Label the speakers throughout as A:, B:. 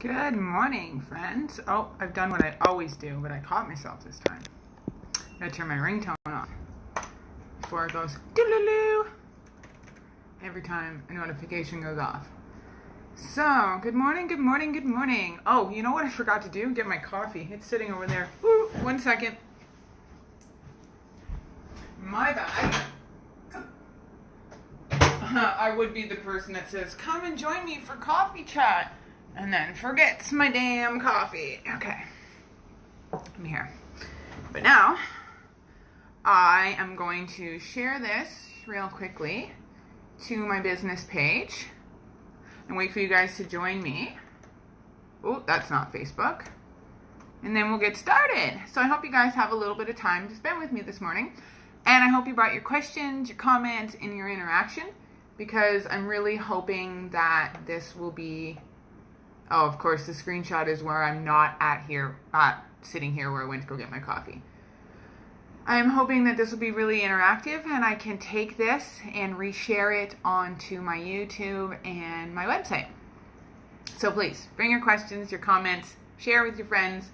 A: Good morning, friends. Oh, I've done what I always do, but I caught myself this time. Gotta turn my ringtone off before it goes doo-loo-loo every time a notification goes off. So, good morning, good morning, good morning. Oh, you know what I forgot to do? Get my coffee. It's sitting over there. Woo, 1 second. My bad. I would be the person that says, come and join me for coffee chat, and then forgets my damn coffee. Okay. I'm here. But now, I am going to share this real quickly to my business page and wait for you guys to join me. Oh, that's not Facebook. And then we'll get started. So I hope you guys have a little bit of time to spend with me this morning. And I hope you brought your questions, your comments, and your interaction, because I'm really hoping that this will be... Oh, of course, the screenshot is where I'm not sitting here where I went to go get my coffee. I'm hoping that this will be really interactive and I can take this and reshare it onto my YouTube and my website. So please, bring your questions, your comments, share with your friends,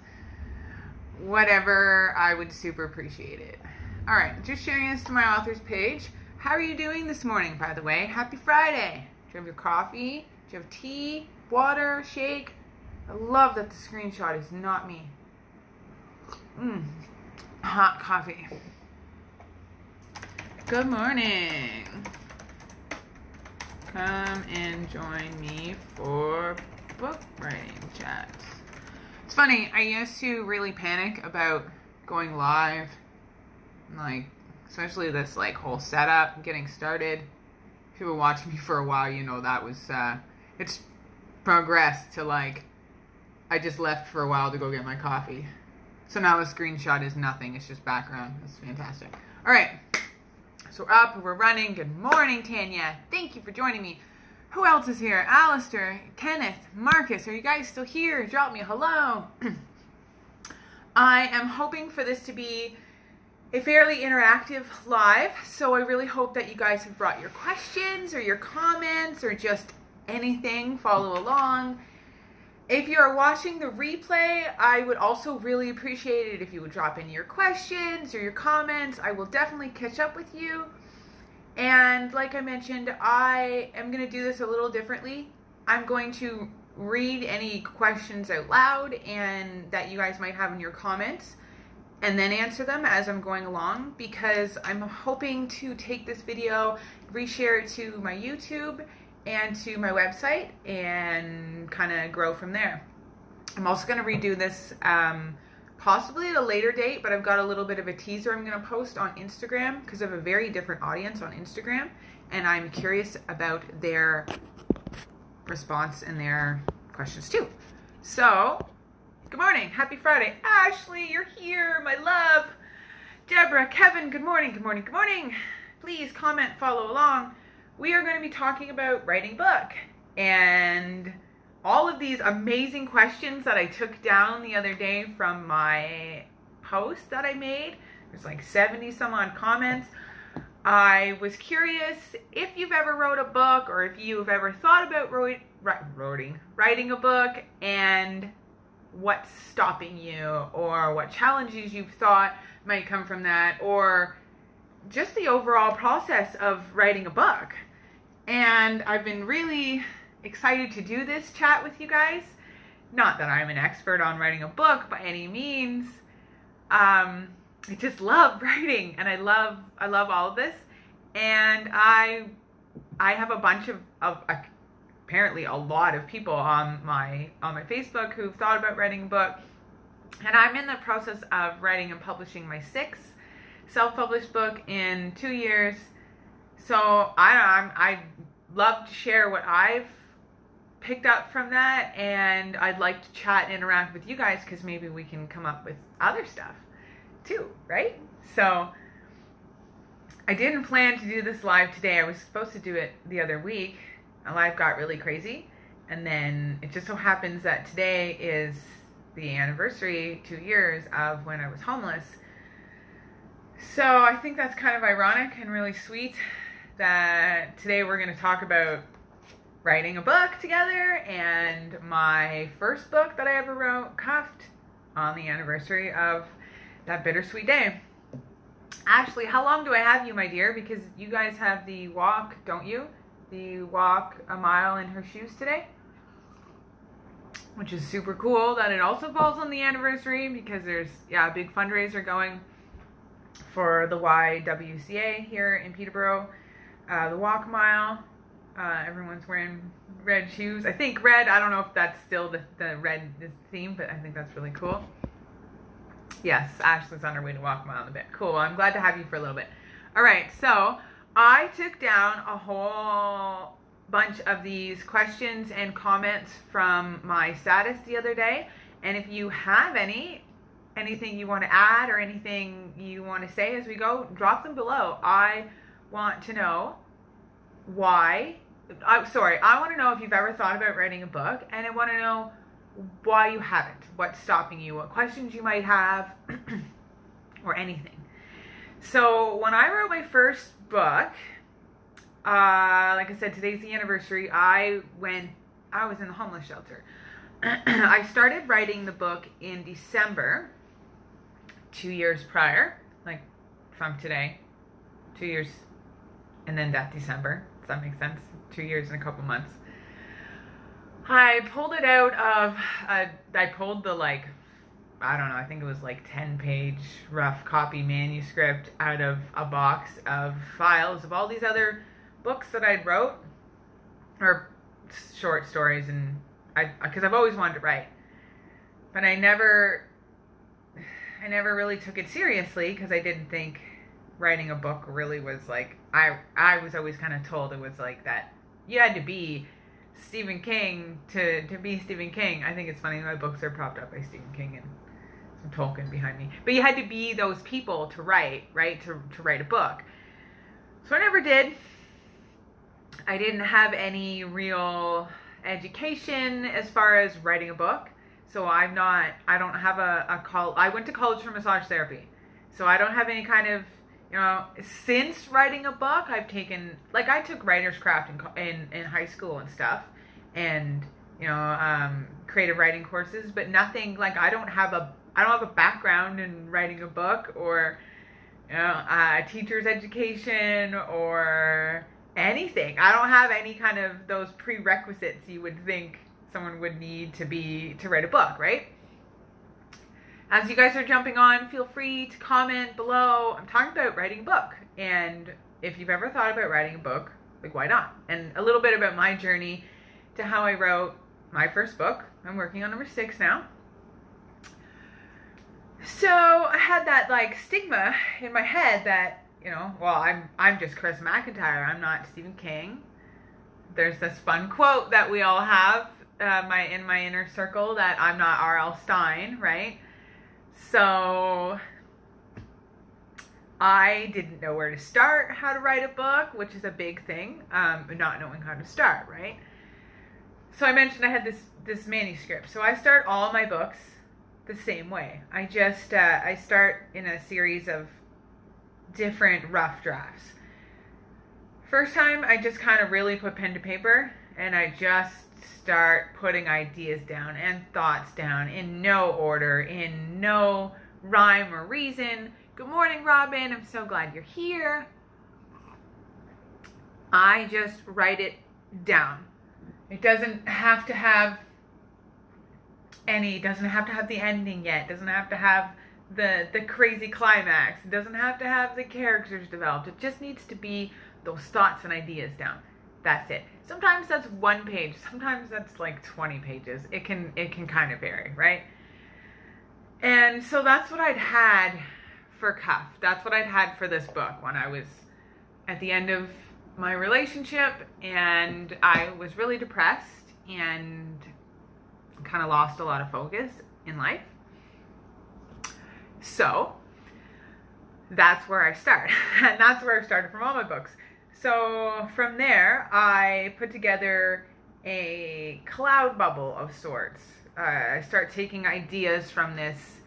A: whatever. I would super appreciate it. All right, just sharing this to my authors page. How are you doing this morning, by the way? Happy Friday. Do you have your coffee? Do you have tea? Water, shake? I love that the screenshot is not me. Hot coffee. Good morning. Come and join me for book writing chats. It's funny, I used to really panic about going live, like, especially this like whole setup, getting started. If you were watching me for a while, you know that was, it's progressed to like, I just left for a while to go get my coffee. So now the screenshot is nothing, it's just background. That's fantastic. All right, so we're up, we're running. Good morning, Tanya. Thank you for joining me. Who else is here? Alistair, Kenneth, Marcus, are you guys still here? Drop me a hello. I am hoping for this to be a fairly interactive live, so I really hope that you guys have brought your questions or your comments or just anything, follow along. If you're watching the replay, I would also really appreciate it if you would drop in your questions or your comments. I will definitely catch up with you. And like I mentioned, I am going to do this a little differently. I'm going to read any questions out loud and that you guys might have in your comments, and then answer them as I'm going along, because I'm hoping to take this video, reshare it to my YouTube and to my website, and kind of grow from there. I'm also going to redo this possibly at a later date, but I've got a little bit of a teaser I'm going to post on Instagram, because I have a very different audience on Instagram, and I'm curious about their response and their questions too. So, good morning. Happy Friday. Ashley, you're here. My love. Deborah, Kevin, good morning. Good morning. Good morning. Please comment, follow along. We are going to be talking about writing a book. And all of these amazing questions that I took down the other day from my post that I made. There's like 70 some odd comments. I was curious if you've ever wrote a book, or if you've ever thought about writing a book, and what's stopping you, or what challenges you've thought might come from that, or just the overall process of writing a book. And I've been really excited to do this chat with you guys. Not that I'm an expert on writing a book by any means. I just love writing, and I love all of this. And I have a bunch of apparently a lot of people on my Facebook who've thought about writing a book, and I'm in the process of writing and publishing my 6th self-published book in 2 years. So I love to share what I've picked up from that, and I'd like to chat and interact with you guys, because maybe we can come up with other stuff too, right? So I didn't plan to do this live today. I was supposed to do it the other week. Life got really crazy, and then it just so happens that today is the anniversary, 2 years, of when I was homeless. So I think that's kind of ironic and really sweet that today we're going to talk about writing a book together, and my first book that I ever wrote, Cuffed, on the anniversary of that bittersweet day. Ashley, how long do I have you, my dear? Because you guys have the walk, don't you? The walk a mile in her shoes today, which is super cool that it also falls on the anniversary, because there's a big fundraiser going for the YWCA here in Peterborough. The walk a mile. Everyone's wearing red shoes. I think red. I don't know if that's still the red theme, but I think that's really cool. Yes, Ashley's on her way to walk a mile in a bit. Cool. I'm glad to have you for a little bit. All right, so I took down a whole bunch of these questions and comments from my status the other day, and if you have anything you want to add or anything you want to say as we go, drop them below. I want to know why. I want to know if you've ever thought about writing a book, and I want to know why you haven't, what's stopping you, what questions you might have, or anything. So when I wrote my first book, like I said, today's the anniversary. I was in the homeless shelter. I started writing the book in December, 2 years prior, like from today, 2 years, and then that December. Does that make sense? 2 years and a couple months. I pulled it out of, I pulled the I think it was 10-page rough copy manuscript out of a box of files of all these other books that I'd wrote, or short stories, and because I've always wanted to write, but I never really took it seriously, because I didn't think writing a book really was I was always kind of told it was that you had to be Stephen King to be Stephen King. I think it's funny, my books are propped up by Stephen King and some Tolkien behind me, but you had to be those people to write, right, to write a book. So I never did. I didn't have any real education as far as writing a book, so I don't have I went to college for massage therapy, so I don't have any kind of, since writing a book, I've taken, I took writer's craft in high school and stuff, and, creative writing courses, but nothing, I don't have a background in writing a book, or, a teacher's education, or anything. I don't have any kind of those prerequisites you would think someone would need to write a book, right? As you guys are jumping on, feel free to comment below. I'm talking about writing a book, and if you've ever thought about writing a book, why not? And a little bit about my journey to how I wrote my first book. I'm working on number 6 now. So I had that stigma in my head that, I'm just Chris McIntyre. I'm not Stephen King. There's this fun quote that we all have in my inner circle, that I'm not R.L. Stine, right? So I didn't know where to start, how to write a book, which is a big thing, not knowing how to start, right? So I mentioned I had this manuscript. So I start all my books the same way. I just I start in a series of different rough drafts. First time, I just kind of really put pen to paper, and I just start putting ideas down and thoughts down in no order, in no rhyme or reason. Good morning, Robin. I'm so glad you're here. I just write it down. It doesn't have to have doesn't have to have the ending yet. Doesn't have to have the crazy climax. It doesn't have to have the characters developed. It just needs to be those thoughts and ideas down. That's it. Sometimes that's 1 page. Sometimes that's 20 pages. It can kind of vary, right? And so that's what I'd had for Cuff. That's what I'd had for this book when I was at the end of my relationship, and I was really depressed and kind of lost a lot of focus in life. So that's where I start. And that's where I started from all my books. So from there, I put together a cloud bubble of sorts. I start taking ideas from this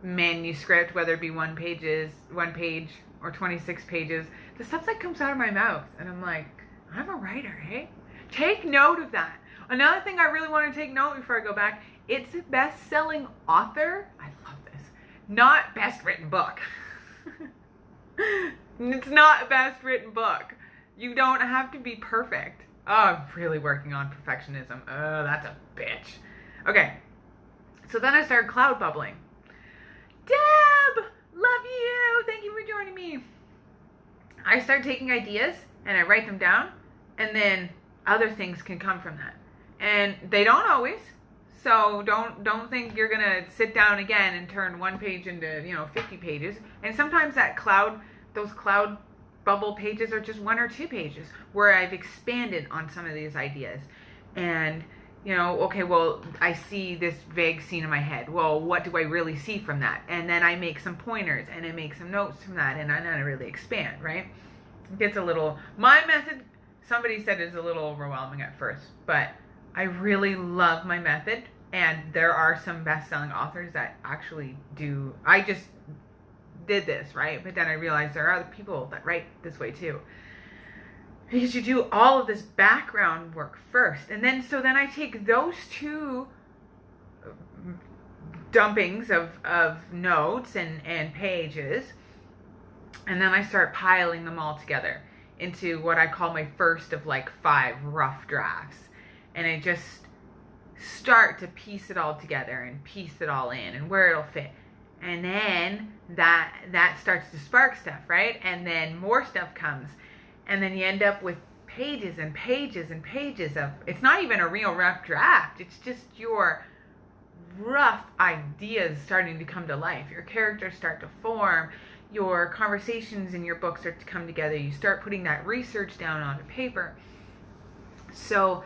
A: manuscript, whether it be 1 page or 26 pages, the stuff that comes out of my mouth. And I'm like, I'm a writer, hey? Take note of that. Another thing I really want to take note before I go back, it's a best-selling author. I love this. Not best written book. It's not a best written book. You don't have to be perfect. Oh, I'm really working on perfectionism. Oh, that's a bitch. Okay. So then I started cloud bubbling. Deb, love you. Thank you for joining me. I start taking ideas and I write them down, and then other things can come from that. And they don't always. So don't think you're gonna sit down again and turn one page into 50 pages. And sometimes those cloud bubble pages are just 1 or 2 pages where I've expanded on some of these ideas. And okay, well, I see this vague scene in my head. Well, what do I really see from that? And then I make some pointers and I make some notes from that, and then I really expand, right? It gets my method, somebody said, is a little overwhelming at first, but I really love my method, and there are some best-selling authors that actually do. I just did this, right? But then I realized there are other people that write this way too. Because you do all of this background work first. And then I take those 2 dumpings of notes and pages, and then I start piling them all together into what I call my first of 5 rough drafts. And I just start to piece it all together and piece it all in and where it'll fit. And then that starts to spark stuff, right? And then more stuff comes. And then you end up with pages and pages and pages of, it's not even a real rough draft. It's just your rough ideas starting to come to life. Your characters start to form. Your conversations in your book start to come together. You start putting that research down onto paper. So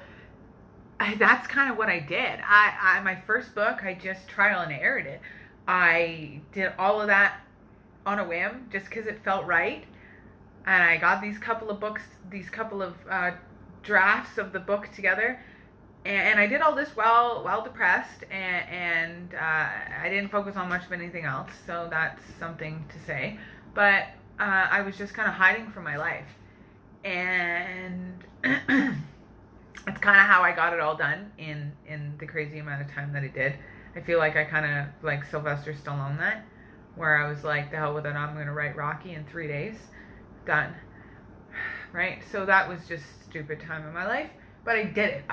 A: that's kind of what I did. My first book, I just trial and errored it. I did all of that on a whim just because it felt right. And I got these couple of drafts of the book together, and I did all this while depressed, and I didn't focus on much of anything else, so that's something to say. But I was just kind of hiding from my life, and that's kind of how I got it all done in the crazy amount of time that I did. I feel like I kind of like Sylvester Stallone that, where I was like, the hell with it, I'm going to write Rocky in 3 days. Done. Right? So that was just a stupid time in my life, but I did it.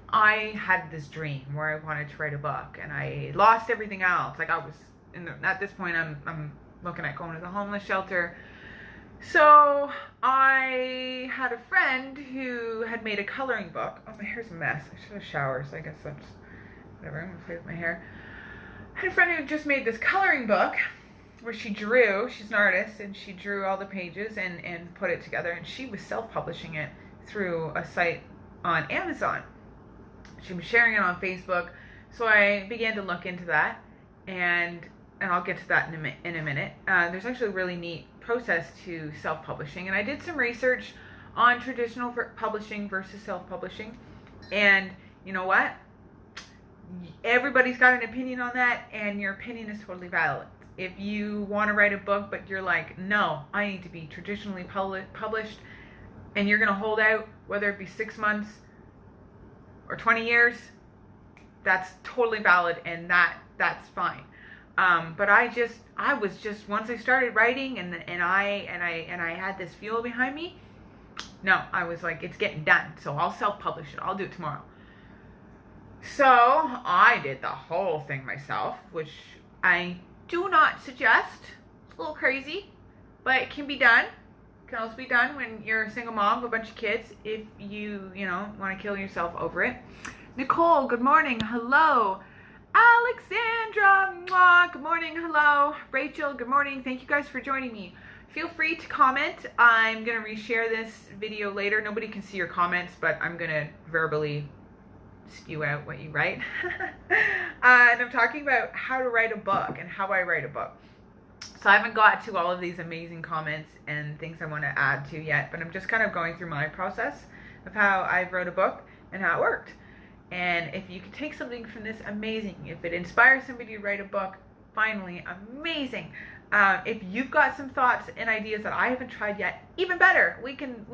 A: I had this dream where I wanted to write a book, and I lost everything else. At this point, I'm looking at going to the homeless shelter. So I had a friend who had made a coloring book. Oh, my hair's a mess. I should have showered, so I guess that's whatever. I'm gonna play with my hair. I had a friend who just made this coloring book where she drew. She's an artist, and she drew all the pages and put it together, and she was self-publishing it through a site on Amazon. She was sharing it on Facebook, so I began to look into that, and I'll get to that in a minute. There's actually a really neat process to self-publishing, and I did some research on traditional publishing versus self-publishing, and you know what? Everybody's got an opinion on that, and your opinion is totally valid. If you want to write a book, but you're like, no, I need to be traditionally published, and you're going to hold out, whether it be 6 months or 20 years, that's totally valid, and that's fine. But I was just once I started writing, and I had this fuel behind me. No, I was like, it's getting done, so I'll self-publish it. I'll do it tomorrow. So I did the whole thing myself, which I do not suggest. It's a little crazy, but it can be done. It can also be done when you're a single mom with a bunch of kids, if you want to kill yourself over it. Nicole, good morning. Hello. Alexandra, mwah, good morning. Hello. Rachel, good morning. Thank you guys for joining me. Feel free to comment. I'm going to reshare this video later. Nobody can see your comments, but I'm going to verbally spew out what you write. And I'm talking about how to write a book and how I write a book. So I haven't got to all of these amazing comments and things I want to add to yet, but I'm just kind of going through my process of how I wrote a book and how it worked. And if you can take something from this, amazing. If it inspires somebody to write a book, finally, amazing. If you've got some thoughts and ideas that I haven't tried yet, even better. We can,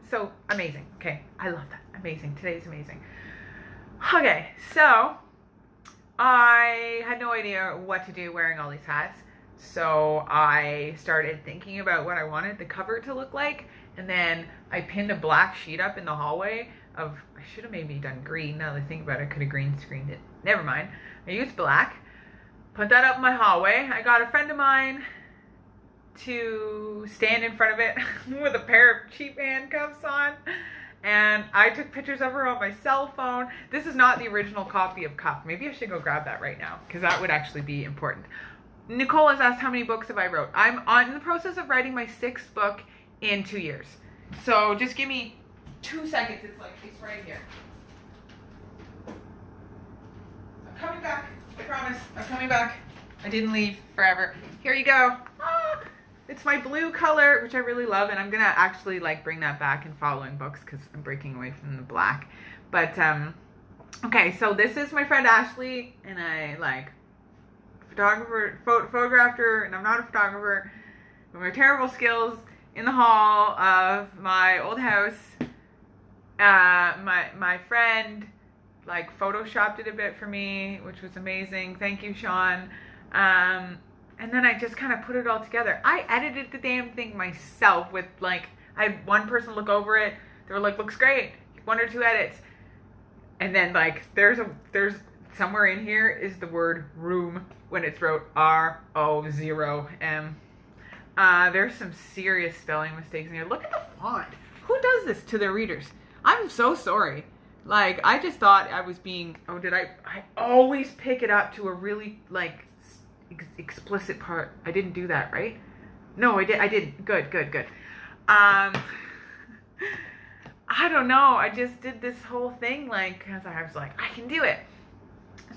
A: so amazing. Okay, I love that. Amazing. Today's amazing. Okay, so I had no idea what to do wearing all these hats. So I started thinking about what I wanted the cover to look like. And then I pinned a black sheet up in the hallway I should have maybe done green. Now that I think about it, I could have green screened it. Never mind. I used black. Put that up in my hallway. I got a friend of mine to stand in front of it with a pair of cheap handcuffs on. And I took pictures of her on my cell phone. This is not the original copy of Cuff. Maybe I should go grab that right now, because that would actually be important. Nicole has asked how many books have I wrote. I'm in the process of writing my 6th book in 2 years. So just give me 2 seconds. It's right here. I'm coming back. I promise. I'm coming back. I didn't leave forever. Here you go. Ah, it's my blue color, which I really love, and I'm gonna actually bring that back in following books because I'm breaking away from the black. But okay, so this is my friend Ashley, and I photographed her, and I'm not a photographer. With my terrible skills in the hall of my old house, my friend photoshopped it a bit for me, which was amazing. Thank you, Sean. And then I just kind of put it all together. I edited the damn thing myself with I had one person look over it. They were like, looks great. 1 or 2 edits. And then there's somewhere in here is the word room when it's wrote R-O-0-M. There's some serious spelling mistakes in here. Look at the font. Who does this to their readers? I'm so sorry. I just thought I was being, I always pick it up to a really, explicit part. I didn't do that, right? No, I didn't. Good. I don't know. I just did this whole thing, because I was like, I can do it.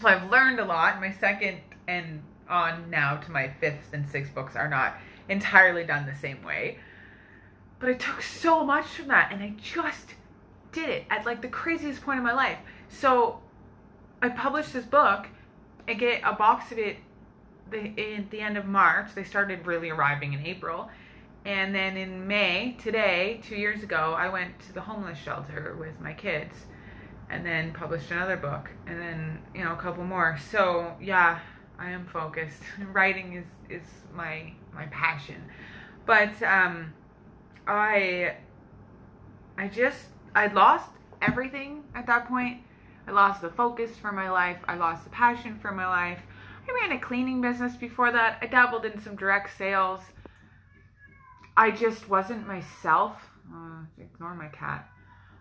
A: So I've learned a lot. My 2nd and on now to my 5th and 6th books are not entirely done the same way. But I took so much from that, and I just did it at the craziest point in my life. So I published this book. I get a box of it at the end of March. They started really arriving in April. And then in May, today, 2 years ago, I went to the homeless shelter with my kids and then published another book and then, a couple more. So yeah, I am focused. Writing is my passion. But I lost everything at that point. I lost the focus for my life. I lost the passion for my life. I ran a cleaning business before that. I dabbled in some direct sales. I just wasn't myself. Ignore my cat.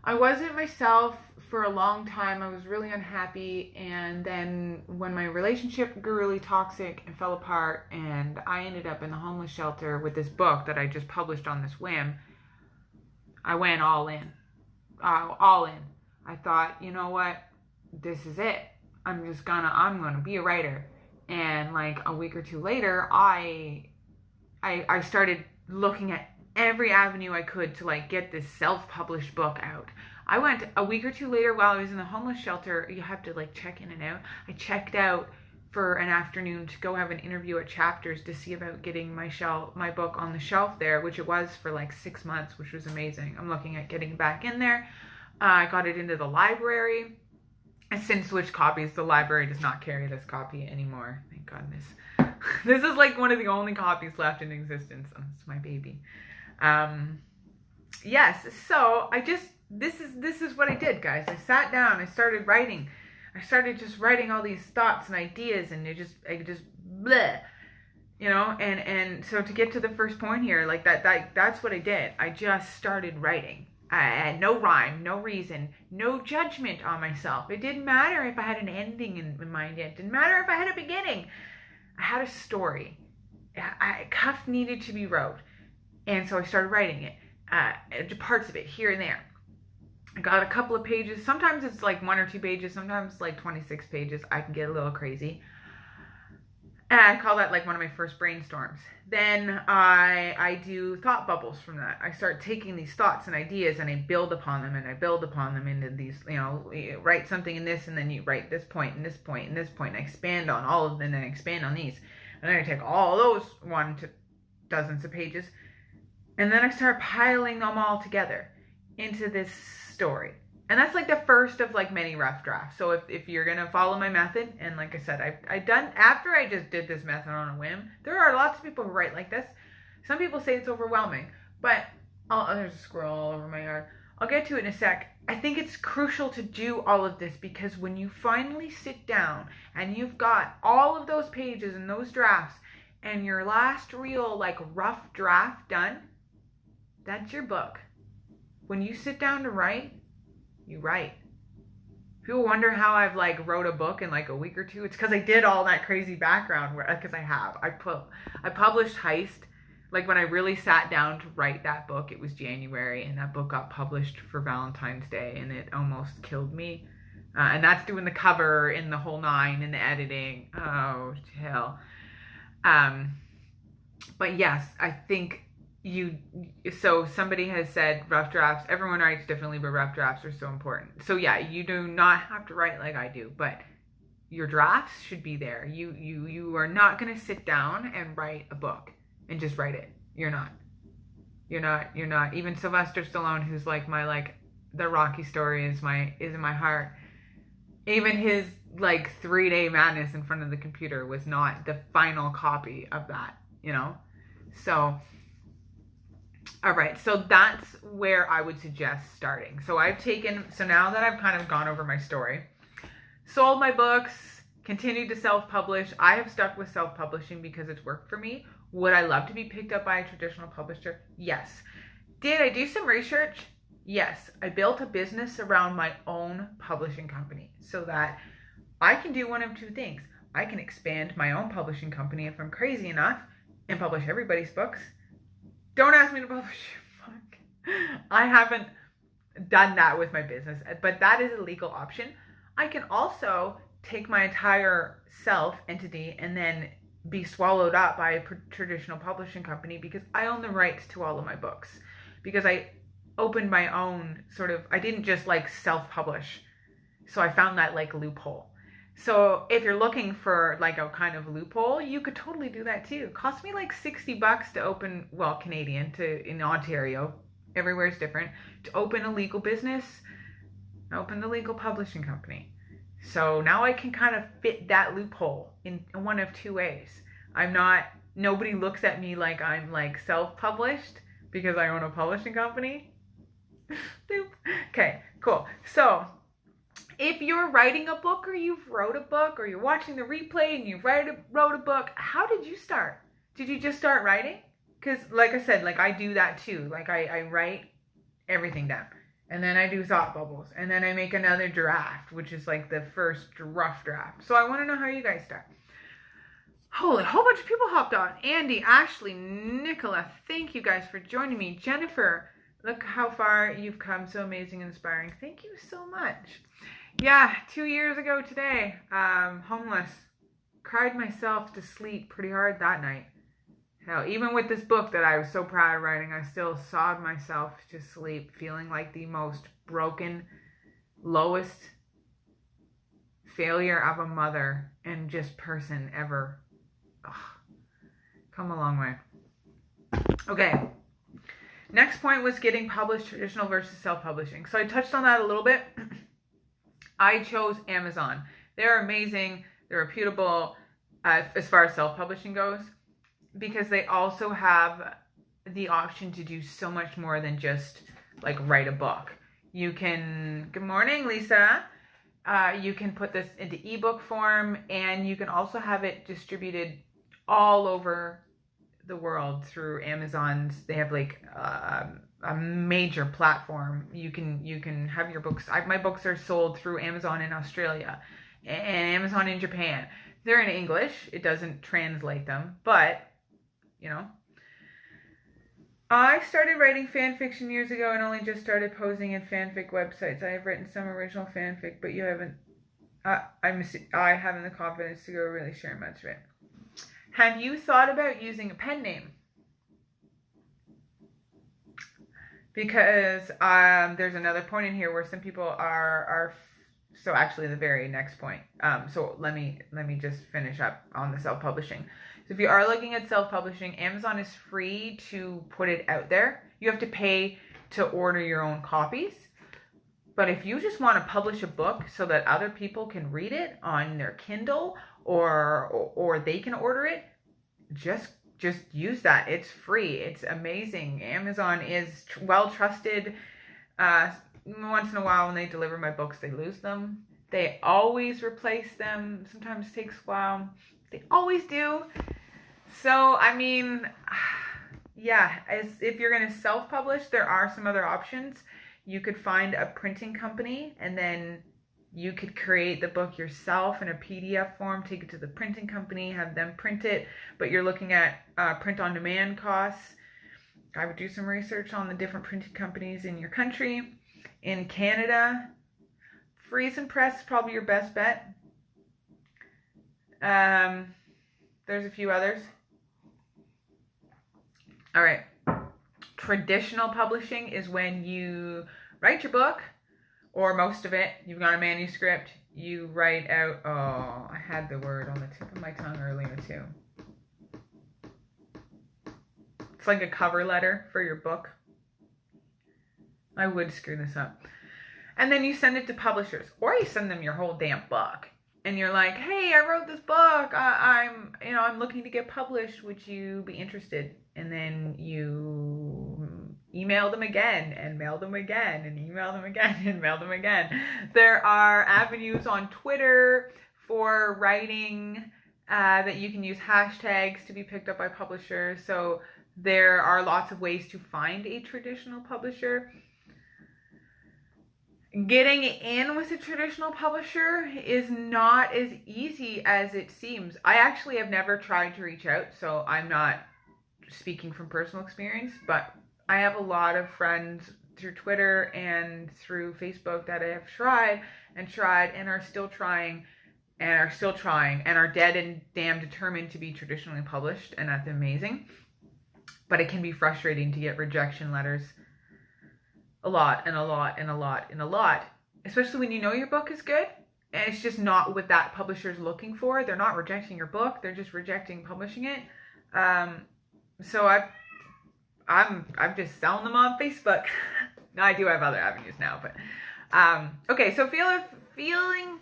A: I wasn't myself for a long time. I was really unhappy. And then when my relationship grew really toxic and fell apart, and I ended up in the homeless shelter with this book that I just published on this whim, I went all in. All in. I thought, you know what? This is it. I'm gonna be a writer. And a week or 2 later, I started looking at every avenue I could to get this self-published book out. I went a week or 2 later while I was in the homeless shelter. You have to check in and out. I checked out for an afternoon to go have an interview at Chapters to see about getting my book on the shelf there, which it was for 6 months, which was amazing. I'm looking at getting back in there. I got it into the library. I since switched copies. The library does not carry this copy anymore. Thank goodness. This is one of the only copies left in existence. It's my baby. Yes. So this is what I did, guys. I sat down. I started writing. I started just writing all these thoughts and ideas, and I just bleh, and so to get to the first point here, that's what I did. I just started writing. I had no rhyme, no reason, no judgment on myself. It didn't matter if I had an ending in mind yet. It didn't matter if I had a beginning. I had a story. Cuff needed to be wrote. And so I started writing it, parts of it here and there. I got a couple of pages. Sometimes it's 1 or 2 pages. Sometimes 26 pages. I can get a little crazy. And I call that one of my first brainstorms. Then I do thought bubbles from that. I start taking these thoughts and ideas and I build upon them and I build upon them into these, you write something in this and then you write this point and this point and this point and I expand on all of them and then I expand on these. And then I take all those dozens of pages, and then I start piling them all together into this story. And that's like the first of like many rough drafts. So if you're going to follow my method, and like I said, I done, after I just did this method on a whim, there are lots of people who write like this. Some people say it's overwhelming, but there's a squirrel all over my yard. I'll get to it in a sec. I think it's crucial to do all of this because when you finally sit down and you've got all of those pages and those drafts and your last real like rough draft done, that's your book. When you sit down to write, you write. People wonder how I've like wrote a book in like a week or two. It's because I did all that crazy background work. Because I published Heist. Like when I really sat down to write that book, it was January, and that book got published for Valentine's Day, and it almost killed me. And that's doing the cover and the whole nine and the editing. Oh hell. But yes, I think so somebody has said rough drafts, everyone writes differently, but rough drafts are so important. So yeah, you do not have to write like I do, but your drafts should be there. You are not going to sit down and write a book and just write it. You're not. Even Sylvester Stallone, who's like my, like, the Rocky story is in my heart. Even his like 3-day madness in front of the computer was not the final copy of that, So all right, so that's where I would suggest starting. So now that I've kind of gone over my story, sold my books, continued to self-publish. I have stuck with self-publishing because it's worked for me. Would I love to be picked up by a traditional publisher? Yes. Did I do some research? Yes. I built a business around my own publishing company so that I can do one of two things. I can expand my own publishing company if I'm crazy enough and publish everybody's books. Don't ask me to publish your book. I haven't done that with my business, but that is a legal option. I can also take my entire self entity and then be swallowed up by a traditional publishing company because I own the rights to all of my books. Because I opened my own I didn't just like self-publish. So I found that like loophole. So if you're looking for like a kind of loophole, you could totally do that too. It cost me like $60 to open, Canadian in Ontario. Everywhere is different. To open a legal business, I opened a legal publishing company. So now I can kind of fit that loophole in one of two ways. Nobody looks at me like I'm like self-published because I own a publishing company. Okay, cool. So if you're writing a book or you've wrote a book or you're watching the replay and you wrote a book, how did you start? Did you just start writing? Because like I said, like I do that too. Like I write everything down. And then I do thought bubbles. And then I make another draft, which is like the first rough draft. So I want to know how you guys start. Holy, a whole bunch of people hopped on. Andy, Ashley, Nicola, thank you guys for joining me. Jennifer, look how far you've come. So amazing and inspiring. Thank you so much. Yeah, 2 years ago today, homeless. Cried myself to sleep pretty hard that night. Hell, even with this book that I was so proud of writing, I still sobbed myself to sleep, feeling like the most broken, lowest failure of a mother and just person ever. Ugh. Come a long way. Okay. Next point was getting published, traditional versus self-publishing. So I touched on that a little bit. I chose Amazon. They're amazing. They're reputable as far as self-publishing goes, because they also have the option to do so much more than just like write a book. You can, good morning, Lisa. You can put this into ebook form, and you can also have it distributed all over the world through Amazon's. They have like a major platform. You can have your books. My books are sold through Amazon in Australia and Amazon in Japan. They're in English. It doesn't translate them, but I started writing fan fiction years ago and only just started posing in fanfic websites. I have written some original fanfic, but you haven't. I haven't the confidence to go really share much of it. Have you thought about using a pen name? Because there's another point in here where some people are. So actually, the very next point. So let me just finish up on the self-publishing. So if you are looking at self-publishing, Amazon is free to put it out there. You have to pay to order your own copies. But if you just want to publish a book so that other people can read it on their Kindle or they can order it, just use that. It's free. It's amazing. Amazon is well trusted. Once in a while when they deliver my books, they lose them. They always replace them. Sometimes it takes a while. They always do. So, I mean, yeah, if you're going to self-publish, there are some other options. You could find a printing company and then you could create the book yourself in a PDF form, take it to the printing company, have them print it, but you're looking at print-on-demand costs. I would do some research on the different printing companies in your country. In Canada, Freeze and Press is probably your best bet. There's a few others. All right. Traditional publishing is when you write your book, or most of it. You've got a manuscript. You write out, oh, I had the word on the tip of my tongue earlier too. It's like a cover letter for your book. I would screw this up. And then you send it to publishers, or you send them your whole damn book. And you're like, hey, I wrote this book. I'm looking to get published. Would you be interested? And then you email them again and mail them again and email them again and mail them again. There are avenues on Twitter for writing that you can use hashtags to be picked up by publishers. So there are lots of ways to find a traditional publisher. Getting in with a traditional publisher is not as easy as it seems. I actually have never tried to reach out, so I'm not speaking from personal experience, but I have a lot of friends through Twitter and through Facebook that I have tried and are still trying and are dead and damn determined to be traditionally published, and that's amazing. But it can be frustrating to get rejection letters a lot, especially when you know your book is good and it's just not what that publisher's looking for. They're not rejecting your book, they're just rejecting publishing it. So I'm just selling them on Facebook. No, I do have other avenues now, but okay, so feeling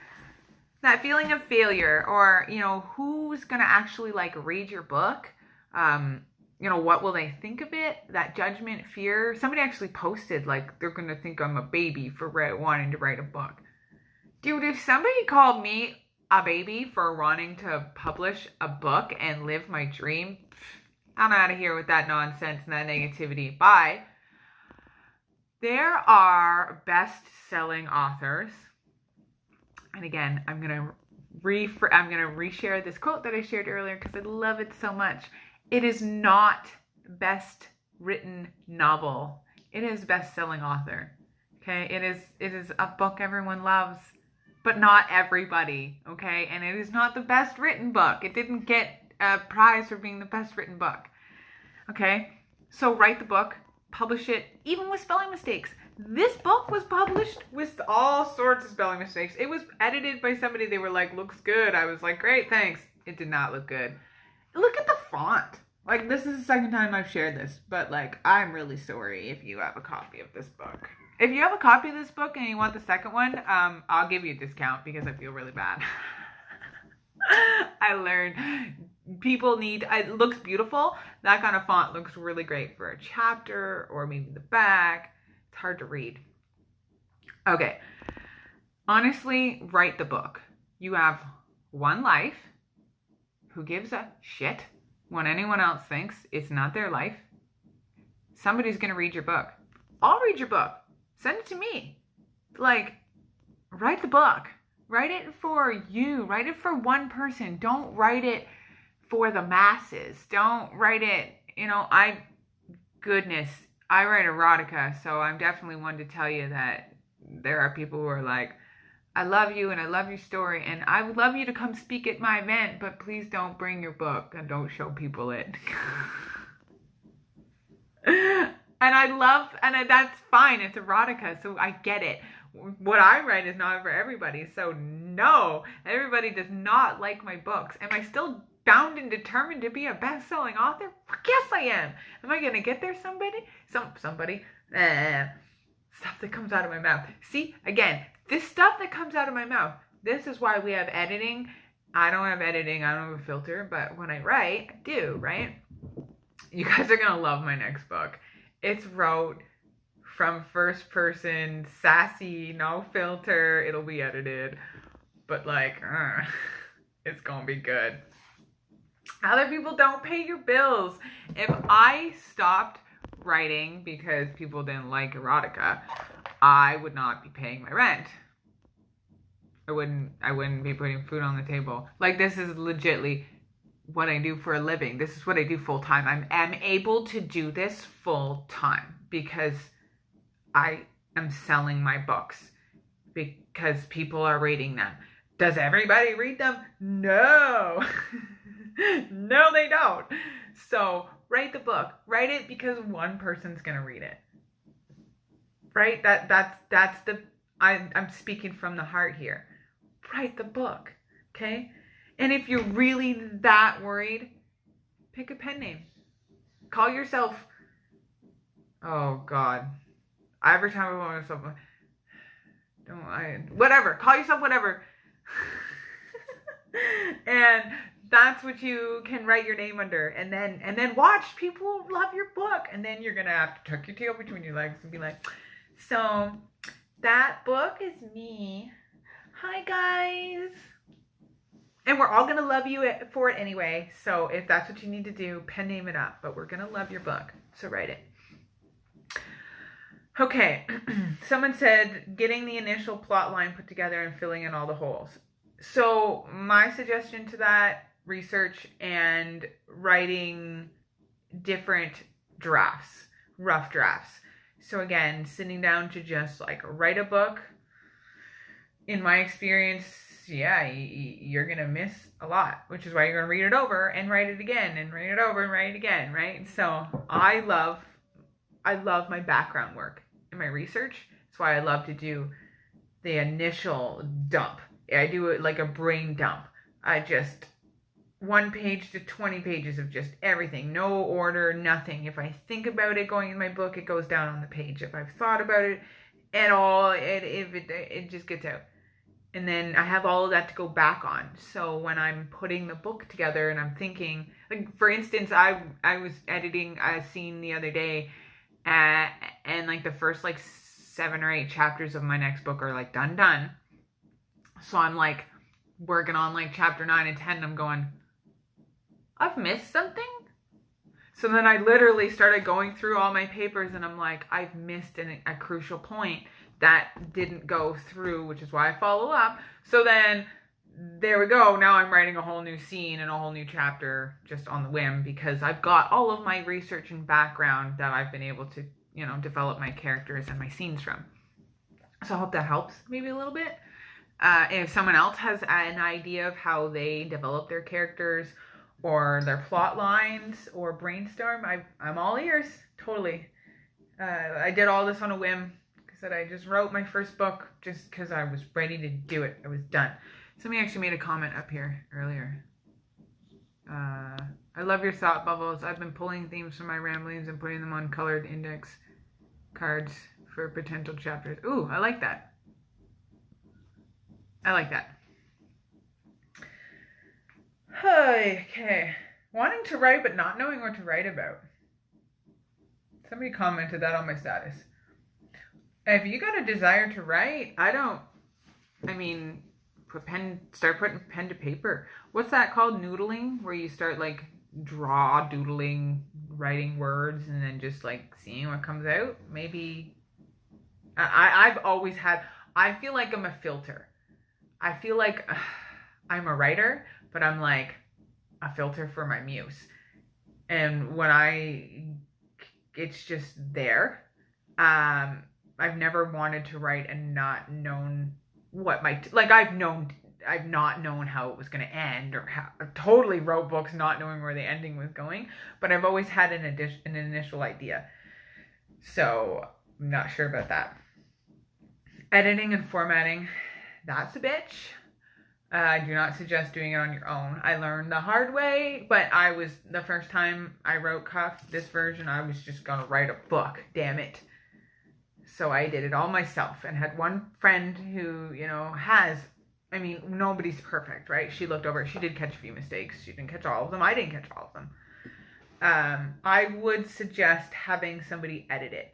A: of failure, or who's gonna actually read your book. What will they think of it? That judgment, fear. Somebody actually posted they're going to think I'm a baby for wanting to write a book. Dude, if somebody called me a baby for wanting to publish a book and live my dream, I'm out of here with that nonsense and that negativity. Bye. There are best-selling authors. And again, I'm going to reshare this quote that I shared earlier because I love it so much. It is not best written novel. It is best-selling author. Okay? It is a book everyone loves, but not everybody. Okay? And it is not the best written book. It didn't get a prize for being the best written book. Okay? So write the book, publish it, even with spelling mistakes. This book was published with all sorts of spelling mistakes. It was edited by somebody. They were like, looks good. I was like, great, thanks. It did not look good. Look at the font. This is the second time I've shared this, but I'm really sorry if you have a copy of this book. If you have a copy of this book and you want the second one, I'll give you a discount because I feel really bad. I learned it looks beautiful. That kind of font looks really great for a chapter or maybe the back. It's hard to read. Okay. Honestly, write the book. You have one life. Who gives a shit when anyone else thinks it's not their life? Somebody's going to read your book. I'll read your book. Send it to me. Write the book. Write it for you. Write it for one person. Don't write it for the masses. Don't write it, I write erotica, so I'm definitely one to tell you that there are people who are like, I love you and I love your story and I would love you to come speak at my event, but please don't bring your book and don't show people it. And that's fine. It's erotica, so I get it. What I write is not for everybody. So no, everybody does not like my books. Am I still bound and determined to be a best-selling author? Yes, I am. Am I gonna get there? Somebody. Stuff that comes out of my mouth. See, again, this stuff that comes out of my mouth. This is why we have editing. I don't have editing. I don't have a filter. But when I write, I do, right? You guys are gonna love my next book. It's wrote from first person, sassy, no filter. It'll be edited. But like, it's gonna be good. Other people don't pay your bills. If I stopped writing because people didn't like erotica, I would not be paying my rent. I wouldn't be putting food on the table. Like, this is legitly what I do for a living. This is what I do full time. I'm able to do this full time because I am selling my books, because people are reading them. Does everybody read them? No. No, they don't. So write the book. Write it because one person's gonna read it. Right? That's the I'm speaking from the heart here. Write the book. Okay? And if you're really that worried, pick a pen name. Call yourself, oh God. Every time I want myself, whatever. Call yourself whatever. And that's what you can write your name under. And then watch people love your book. And then you're going to have to tuck your tail between your legs and be like, so that book is me. Hi, guys. And we're all going to love you for it anyway. So if that's what you need to do, pen name it up. But we're going to love your book. So write it. Okay. Someone said getting the initial plot line put together and filling in all the holes. So my suggestion to that, research and writing different drafts, rough drafts. So again, sitting down to just like write a book. In my experience, yeah, you're going to miss a lot, which is why you're going to read it over and write it again and read it over and write it again, right? So I love my background work and my research. That's why I love to do the initial dump. I do it like a brain dump. I just 1 page to 20 pages of just everything. No order, nothing. If I think about it going in my book, it goes down on the page. If I've thought about it at all, it just gets out. And then I have all of that to go back on. So when I'm putting the book together and I'm thinking, like for instance, I was editing a scene the other day, and like the first like 7 or 8 chapters of my next book are like done. So I'm like working on like chapter 9 and 10 and I'm going, I've missed something? So then I literally started going through all my papers and I'm like, I've missed a crucial point that didn't go through, which is why I follow up. So then there we go. Now I'm writing a whole new scene and a whole new chapter just on the whim because I've got all of my research and background that I've been able to, develop my characters and my scenes from. So I hope that helps maybe a little bit. If someone else has an idea of how they develop their characters or their plot lines or brainstorm, I'm all ears. Totally. I did all this on a whim. Like I said, I just wrote my first book just because I was ready to do it. I was done. Somebody actually made a comment up here earlier. I love your thought bubbles. I've been pulling themes from my ramblings and putting them on colored index cards for potential chapters. Ooh, I like that. Okay. Wanting to write but not knowing what to write about. Somebody commented that on my status. If you got a desire to write, start putting pen to paper. What's that called? Noodling? Where you start like doodling, writing words and then just like seeing what comes out. Maybe I've always had, I feel like I'm a filter. I feel like I'm a writer, but I'm like a filter for my muse. And when it's just there. I've never wanted to write and not known what I've not known how it was going to end, or how I totally wrote books not knowing where the ending was going, but I've always had an initial idea. So I'm not sure about that. Editing and formatting, that's a bitch. I do not suggest doing it on your own. I learned the hard way, but the first time I wrote Cuff, this version, I was just gonna write a book, damn it. So I did it all myself and had one friend who, nobody's perfect, right? She looked over it. She did catch a few mistakes. She didn't catch all of them. I didn't catch all of them. I would suggest having somebody edit it.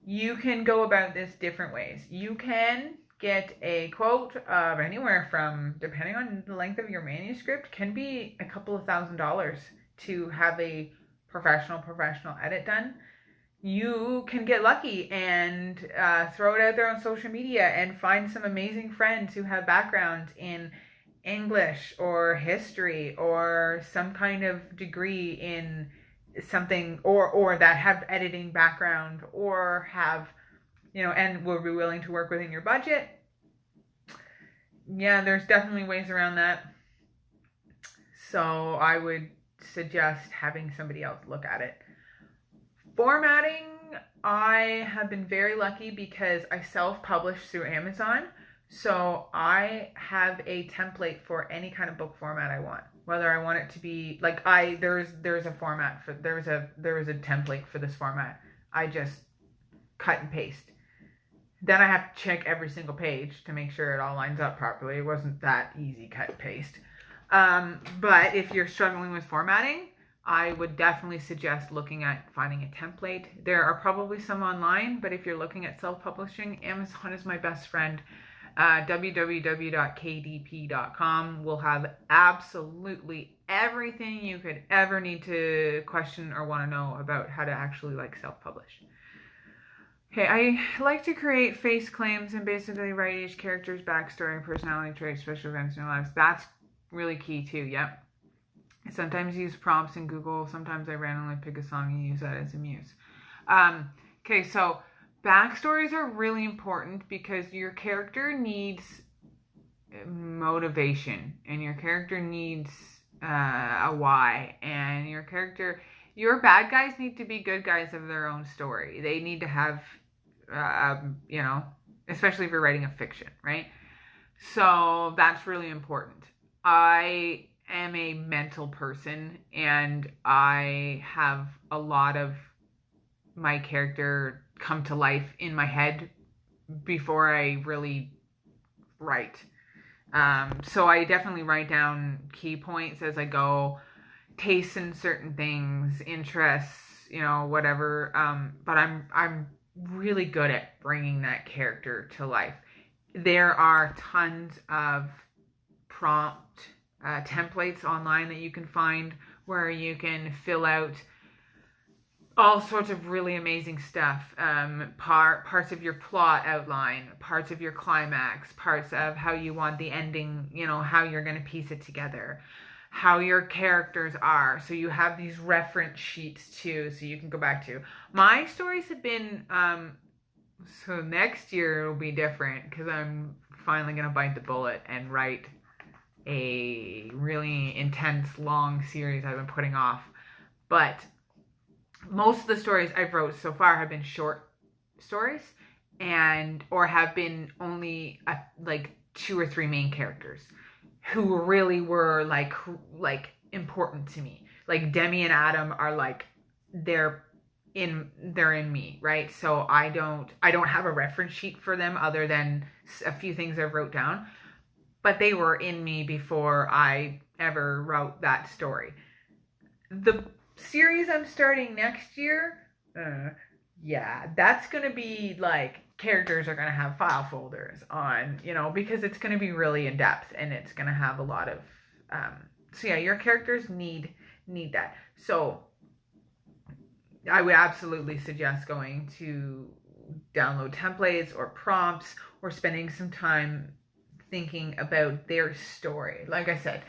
A: You can go about this different ways. You can get a quote of anywhere from, depending on the length of your manuscript, can be a couple of $1,000s to have a professional edit done. You can get lucky and throw it out there on social media and find some amazing friends who have backgrounds in English or history or some kind of degree in something, or that have editing background, or have, and will be willing to work within your budget. Yeah, there's definitely ways around that. So I would suggest having somebody else look at it. Formatting, I have been very lucky because I self-publish through Amazon. So I have a template for any kind of book format I want. Whether I want it to be like there's a format for there is a template for this format. I just cut and paste. Then I have to check every single page to make sure it all lines up properly. It wasn't that easy, cut and paste. But if you're struggling with formatting, I would definitely suggest looking at finding a template. There are probably some online, but if you're looking at self-publishing, Amazon is my best friend. www.kdp.com will have absolutely everything you could ever need to question or want to know about how to actually self-publish. Okay, I like to create face claims and basically write each character's backstory, personality traits, special events in their lives. That's really key too, yep. I sometimes use prompts in Google. Sometimes I randomly pick a song and use that as a muse. Okay, so backstories are really important because your character needs motivation and your character needs a why, and your bad guys need to be good guys of their own story. They need to have, especially if you're writing a fiction, right? So that's really important. I am a mental person and I have a lot of my character come to life in my head before I really write. So I definitely write down key points as I go, tastes in certain things, interests, whatever. But I'm really good at bringing that character to life. There are tons of prompt templates online that you can find where you can fill out all sorts of really amazing stuff. Parts of your plot outline, parts of your climax, parts of how you want the ending, how you're going to piece it together, how your characters are. So you have these reference sheets too, so you can go back to. My stories have been, so next year will be different because I'm finally going to bite the bullet and write a really intense, long series I've been putting off. But most of the stories I've wrote so far have been short stories or have been only 2 or 3 main characters who really were like important to me. Like Demi and Adam are they're in me, right? So I don't have a reference sheet for them other than a few things I've wrote down, but they were in me before I ever wrote that story. The series I'm starting next year, that's gonna be characters are gonna have file folders on, because it's gonna be really in depth and it's gonna have a lot of your characters need that. So I would absolutely suggest going to download templates or prompts or spending some time thinking about their story. Like I said,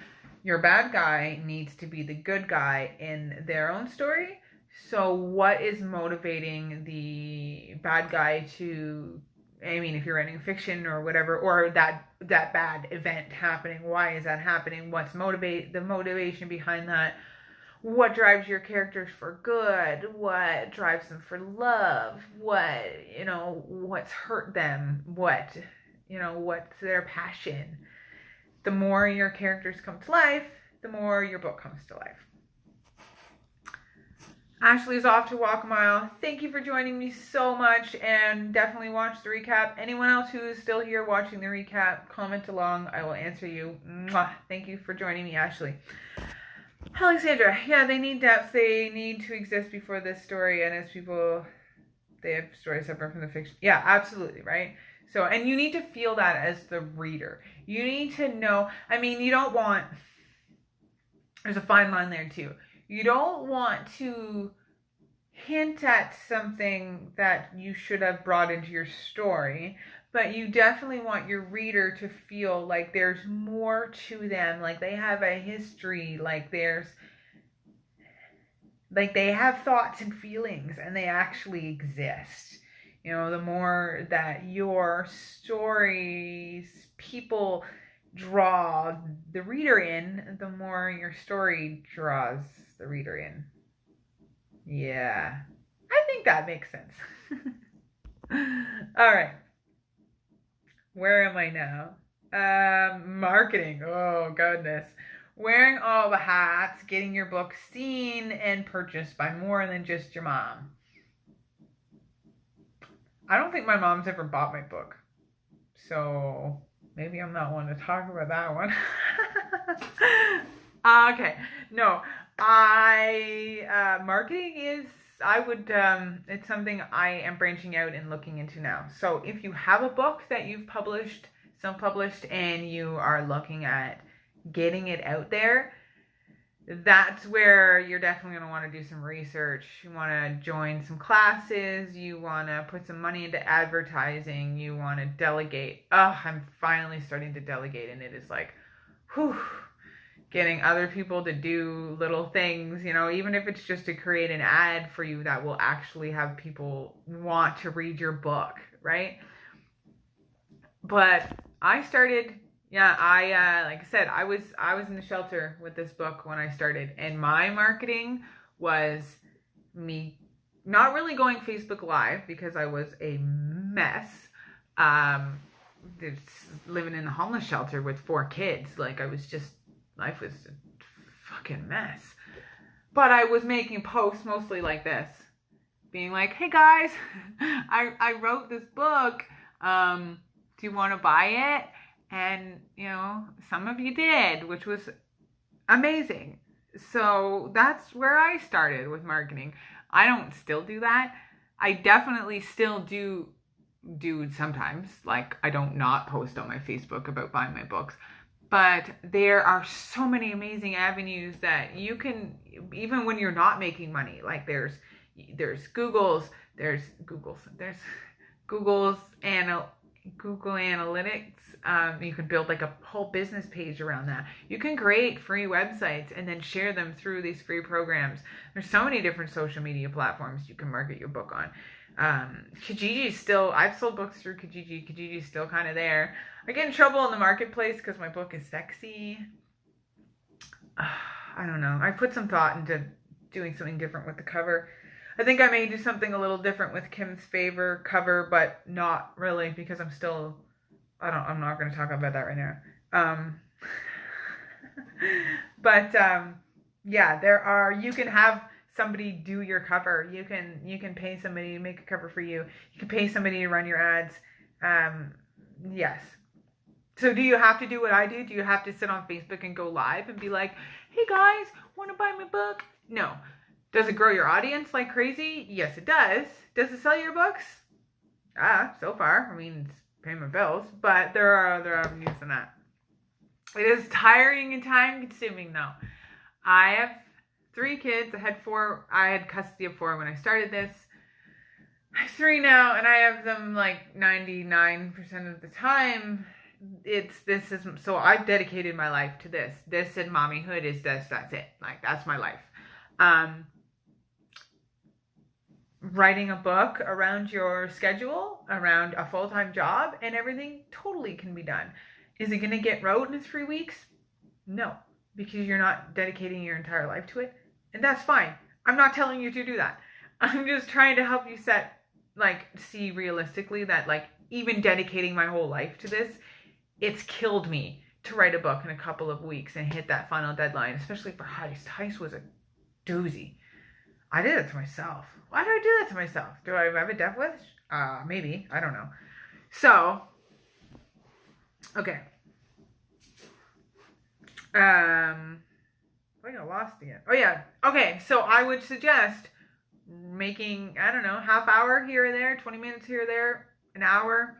A: your bad guy needs to be the good guy in their own story. So what is motivating the bad guy to, if you're writing fiction or whatever, or that bad event happening, why is that happening? What's the motivation behind that? What drives your characters for good? What drives them for love? What's hurt them? What's their passion? the more your characters come to life, the more your book comes to life. Ashley's off to walk a mile. Thank you for joining me so much, and definitely watch the recap. Anyone else who is still here watching the recap, comment along. I will answer you. Mwah. Thank you for joining me, Ashley. Alexandra, yeah, they need depth. They need to exist before this story, and as people, they have stories separate from the fiction. Yeah, absolutely, right? So, and you need to feel that as the reader. You need to know, I mean, you don't want, there's a fine line there too. You don't want to hint at something that you should have brought into your story, but you definitely want your reader to feel like there's more to them, like they have a history, like they have thoughts and feelings and they actually exist. You know, the more that your stories, people draw the reader in, the more your story draws the reader in. Yeah, I think that makes sense. All right. Where am I now? Marketing. Oh, goodness. Wearing all the hats, getting your book seen and purchased by more than just your mom. I don't think my mom's ever bought my book. So maybe I'm not one to talk about that one. Okay. No, marketing is, it's something I am branching out and looking into now. So if you have a book that you've published, self-published, and you are looking at getting it out there, that's where you're definitely going to want to do some research. You want to join some classes. You want to put some money into advertising. You want to delegate. Oh, I'm finally starting to delegate, and it is like, whew, getting other people to do little things, you know, even if it's just to create an ad for you that will actually have people want to read your book, right? But I started, like I said, I was in the shelter with this book when I started, and my marketing was me not really going Facebook Live because I was a mess. Living in a homeless shelter with 4 kids, like life was a fucking mess. But I was making posts mostly like this, being like, hey guys, I wrote this book. Do you want to buy it? And, you know, some of you did, which was amazing. So that's where I started with marketing. I don't still do that. I definitely still do sometimes. Like, I don't not post on my Facebook about buying my books. But there are so many amazing avenues that you can, even when you're not making money, like there's Google Analytics. You can build like a whole business page around that. You can create free websites and then share them through these free programs. There's so many different social media platforms you can market your book on. Kijiji still, I've sold books through Kijiji. Kijiji's still kind of there. I get in trouble in the marketplace because my book is sexy. I don't know. I put some thought into doing something different with the cover. I think I may do something a little different with Kim's Favor cover, but not really because I'm not going to talk about that right now. Yeah, you can have somebody do your cover. You can pay somebody to make a cover for you. You can pay somebody to run your ads. Yes. So do you have to do what I do? Do you have to sit on Facebook and go live and be like, hey guys, want to buy my book? No. Does it grow your audience like crazy? Yes, it does. Does it sell your books? So far. I mean, it's paying my bills, but there are other avenues than that. It is tiring and time consuming though. I have 3 kids. I had 4. I had custody of 4 when I started this. I have 3 now, and I have them like 99% of the time. So I've dedicated my life to this. This and mommyhood is this. That's it. Like, that's my life. Writing a book around your schedule, around a full-time job and everything totally can be done. Is it going to get wrote in 3 weeks? No, because you're not dedicating your entire life to it. And that's fine. I'm not telling you to do that. I'm just trying to help you see realistically that, like, even dedicating my whole life to this, it's killed me to write a book in a couple of weeks and hit that final deadline, especially for Heist. Heist was a doozy. I did it to myself. Why do I do that to myself? Do I have a death wish? Maybe. I don't know. So, okay. I got lost again. Oh yeah. Okay, so I would suggest making, I don't know, half hour here or there, 20 minutes here or there, an hour.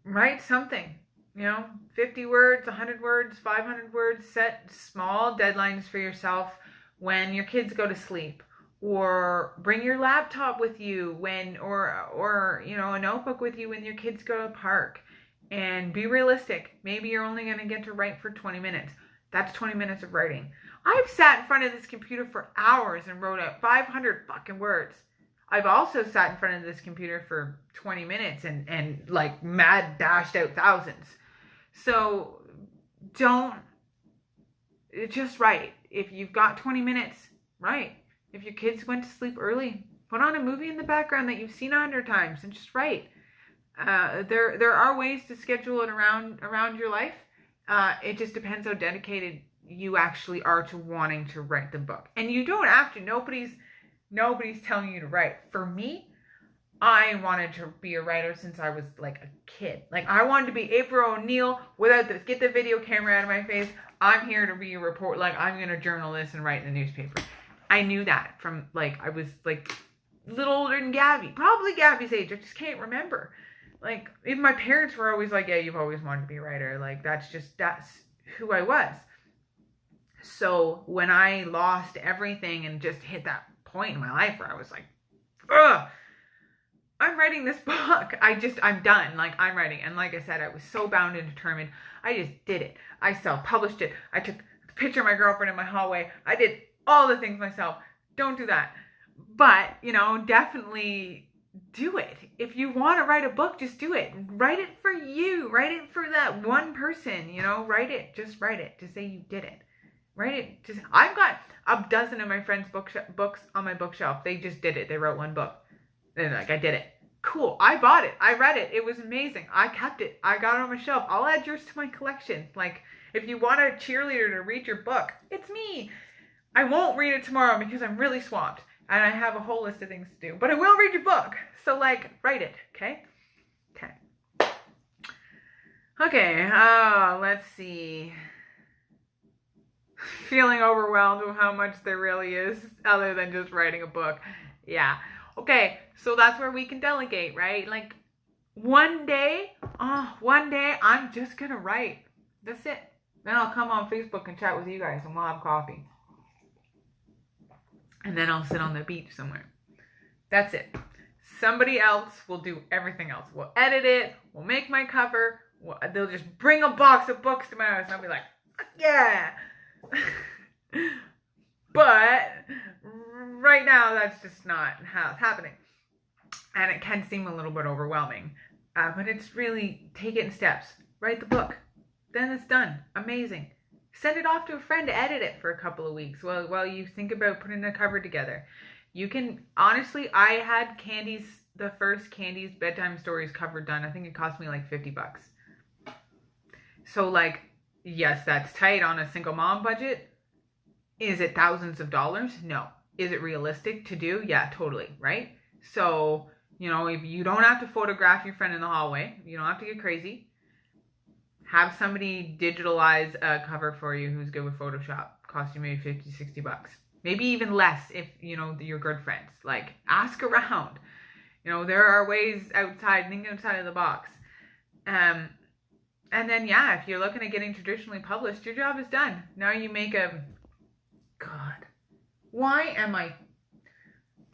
A: Write something, 50 words, 100 words, 500 words. Set small deadlines for yourself when your kids go to sleep, or bring your laptop with you or a notebook with you when your kids go to the park, and be realistic. Maybe you're only going to get to write for 20 minutes. That's 20 minutes of writing. I've sat in front of this computer for hours and wrote out 500 fucking words. I've also sat in front of this computer for 20 minutes and like mad dashed out thousands. So just write. If you've got 20 minutes, write. If your kids went to sleep early, put on a movie in the background that you've seen 100 times and just write. There are ways to schedule it around your life. It just depends how dedicated you actually are to wanting to write the book. And you don't have to. Nobody's telling you to write. For me, I wanted to be a writer since I was like a kid. Like, I wanted to be April O'Neil without this. Get the video camera out of my face. I'm here to be a report. Like, I'm going to journal this and write in the newspaper. I knew that from, like, I was, like, a little older than Gabby. Probably Gabby's age. I just can't remember. Like, even my parents were always like, yeah, you've always wanted to be a writer. Like, that's who I was. So when I lost everything and just hit that point in my life where I was like, ugh, I'm writing this book. I'm done. Like, I'm writing. And like I said, I was so bound and determined. I just did it. I self-published it. I took a picture of my girlfriend in my hallway. I did all the things myself. Don't do that. But, definitely do it. If you want to write a book, just do it. Write it for you. Write it for that one person, write it. Just write it to say you did it. Write it. I've got a dozen of my friends' books on my bookshelf. They just did it. They wrote one book. They're like, I did it. Cool. I bought it. I read it. It was amazing. I kept it. I got it on my shelf. I'll add yours to my collection. Like, if you want a cheerleader to read your book, it's me. I won't read it tomorrow because I'm really swamped and I have a whole list of things to do. But I will read your book. So, like, write it. Okay? Okay. Let's see. Feeling overwhelmed with how much there really is other than just writing a book. Yeah. Okay, so that's where we can delegate, right? Like, one day I'm just gonna write. That's it. Then I'll come on Facebook and chat with you guys and we'll have coffee. And then I'll sit on the beach somewhere. That's it. Somebody else will do everything else. We'll edit it. We'll make my cover. They'll just bring a box of books to my house and I'll be like, yeah. But right now, that's just not how it's happening. And it can seem a little bit overwhelming. But it's really, take it in steps. Write the book. Then it's done. Amazing. Send it off to a friend to edit it for a couple of weeks while you think about putting a cover together. You can, honestly, I had the first Candy's Bedtime Stories cover done. I think it cost me like $50. So, like, yes, that's tight on a single mom budget. Is it thousands of dollars? No. Is it realistic to do? Yeah, totally, right? So, if you don't have to photograph your friend in the hallway, you don't have to get crazy. Have somebody digitalize a cover for you who's good with Photoshop. Cost you maybe $50, $60. Maybe even less if, you're good friends. Like, ask around. There are ways think outside of the box. And then, yeah, if you're looking at getting traditionally published, your job is done. Now you make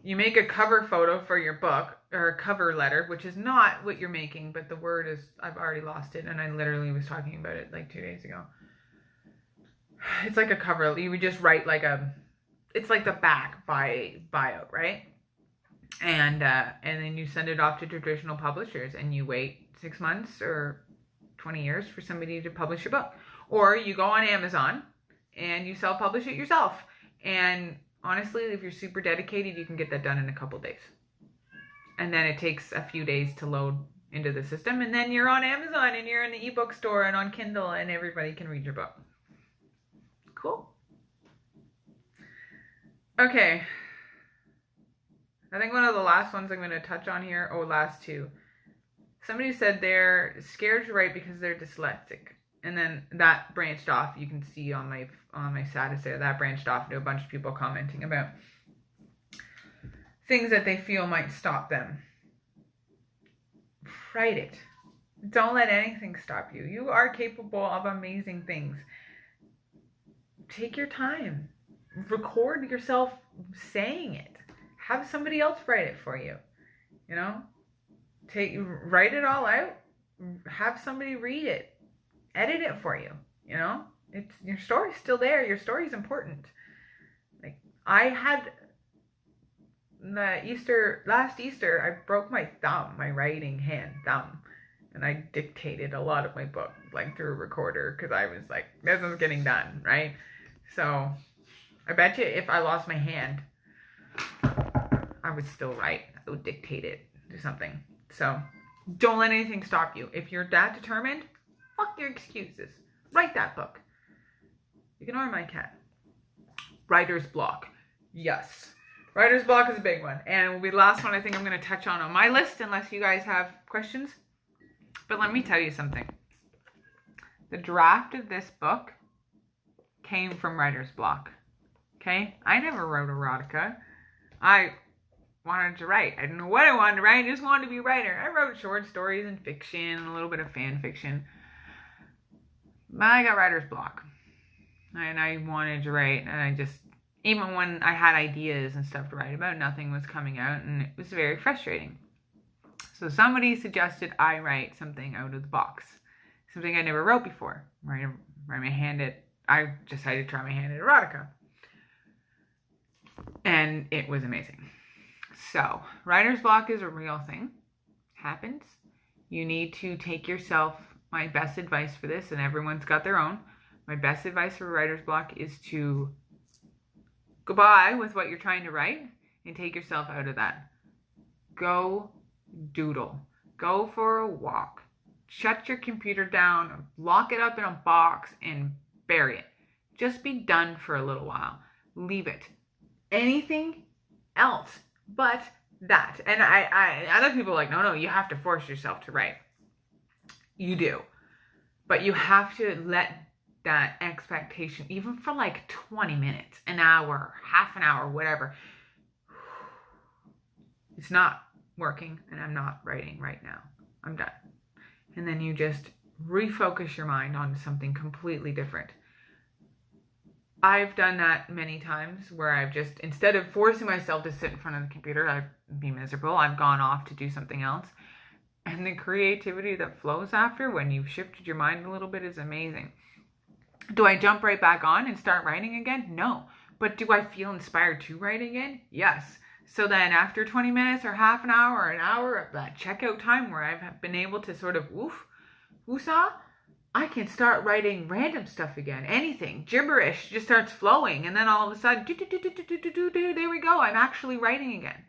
A: you make a cover photo for your book, or a cover letter, which is not what you're making, but the word is, I've already lost it, and I literally was talking about it like 2 days ago. It's like a cover, you would just write it's like the back bio, right? And then you send it off to traditional publishers, and you wait 6 months or 20 years for somebody to publish your book. Or you go on Amazon and you self-publish it yourself. And honestly, if you're super dedicated, you can get that done in a couple days. And then it takes a few days to load into the system, and then you're on Amazon and you're in the ebook store and on Kindle, and everybody can read your book. Cool. Okay. I think one of the last ones I'm going to touch on here, last two. Somebody said they're scared to write because they're dyslexic. And then that branched off. You can see on my status there, that branched off to a bunch of people commenting about things that they feel might stop them. Write it. Don't let anything stop you. You are capable of amazing things. Take your time. Record yourself saying it. Have somebody else write it for you. You know? Write it all out. Have somebody read it. Edit it for you. You know? Your story's still there. Your story's important. Like, I had last Easter, I broke my thumb, my writing hand thumb. And I dictated a lot of my book, like through a recorder, because I was like, this is getting done, right? So, I bet you if I lost my hand, I would still write. I would dictate it to something. So, don't let anything stop you. If you're that determined, fuck your excuses. Write that book. Ignore my cat. Writer's block. Yes. Writer's block is a big one. And it will be the last one I think I'm going to touch on my list, unless you guys have questions. But let me tell you something. The draft of this book came from writer's block. Okay? I never wrote erotica. I wanted to write. I didn't know what I wanted to write. I just wanted to be a writer. I wrote short stories and fiction and a little bit of fan fiction. But I got writer's block. And I wanted to write. And I just, even when I had ideas and stuff to write about, nothing was coming out. And it was very frustrating. So somebody suggested I write something out of the box. Something I never wrote before. I decided to try my hand at erotica. And it was amazing. So, writer's block is a real thing. Happens. You need to take yourself, my best advice for this, and everyone's got their own. My best advice for writer's block is to go by with what you're trying to write and take yourself out of that. Go doodle. Go for a walk. Shut your computer down. Lock it up in a box and bury it. Just be done for a little while. Leave it. Anything else but that. And other people are like, no, you have to force yourself to write. You do. But you have to let that expectation, even for like 20 minutes, an hour, half an hour, whatever. It's not working and I'm not writing right now. I'm done. And then you just refocus your mind on something completely different. I've done that many times where I've just, instead of forcing myself to sit in front of the computer, I'd be miserable. I've gone off to do something else. And the creativity that flows after when you've shifted your mind a little bit is amazing. Do I jump right back on and start writing again? No. But do I feel inspired to write again? Yes. So then after 20 minutes or half an hour or an hour of that checkout time where I've been able to sort of woosah, I can start writing random stuff again. Anything. Gibberish just starts flowing. And then all of a sudden, there we go. I'm actually writing again.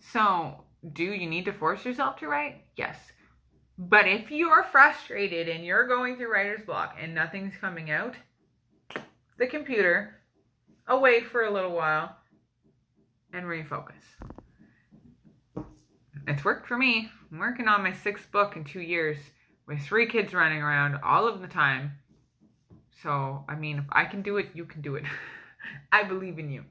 A: So, do you need to force yourself to write? Yes. But if you're frustrated and you're going through writer's block and nothing's coming out, the computer, away for a little while, and refocus. It's worked for me. I'm working on my 6th book in 2 years. With 3 kids running around all of the time. So, I mean, if I can do it, you can do it. I believe in you.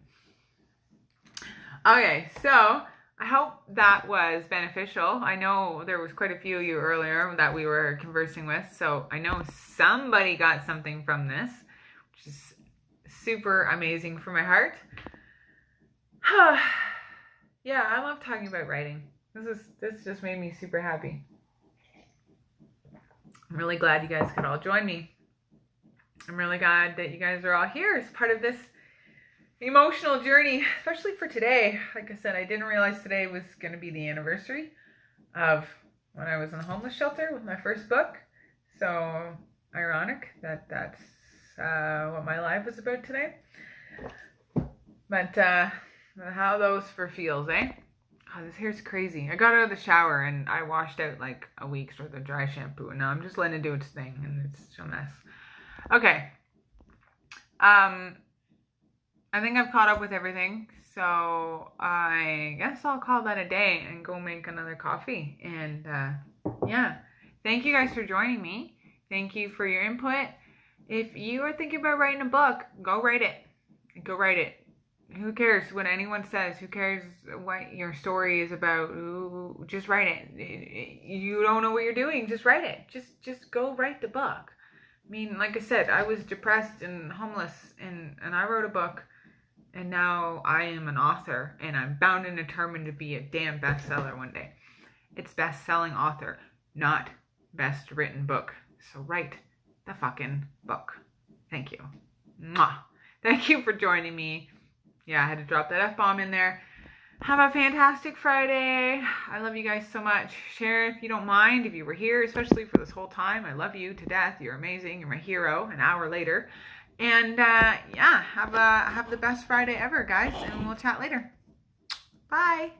A: Okay, so I hope that was beneficial. I know there was quite a few of you earlier that we were conversing with. So I know somebody got something from this, which is super amazing for my heart. Yeah, I love talking about writing. This just made me super happy. I'm really glad you guys could all join me. I'm really glad that you guys are all here as part of this emotional journey, especially for today. Like I said, I didn't realize today was going to be the anniversary of when I was in a homeless shelter with my first book. So ironic that that's what my life is about today. But how those for feels, eh? God, this hair's crazy. I got out of the shower and I washed out like a week's worth of dry shampoo, and now I'm just letting it do its thing, and it's a mess. Okay. I think I've caught up with everything, so I guess I'll call that a day and go make another coffee. And yeah, thank you guys for joining me. Thank you for your input. If you are thinking about writing a book, go write it. Go write it. Who cares what anyone says? Who cares what your story is about? Ooh, just write it. You don't know what you're doing, just write it. Just go write the book. I mean, like I said, I was depressed and homeless, and I wrote a book, and now I am an author, and I'm bound and determined to be a damn bestseller one day. It's best-selling author, not best written book. So write the fucking book. Thank you. Mwah. Thank you for joining me. Yeah, I had to drop that F-bomb in there. Have a fantastic Friday. I love you guys so much. Share if you don't mind, if you were here, especially for this whole time. I love you to death. You're amazing. You're my hero an hour later. And yeah, have the best Friday ever, guys. And we'll chat later. Bye.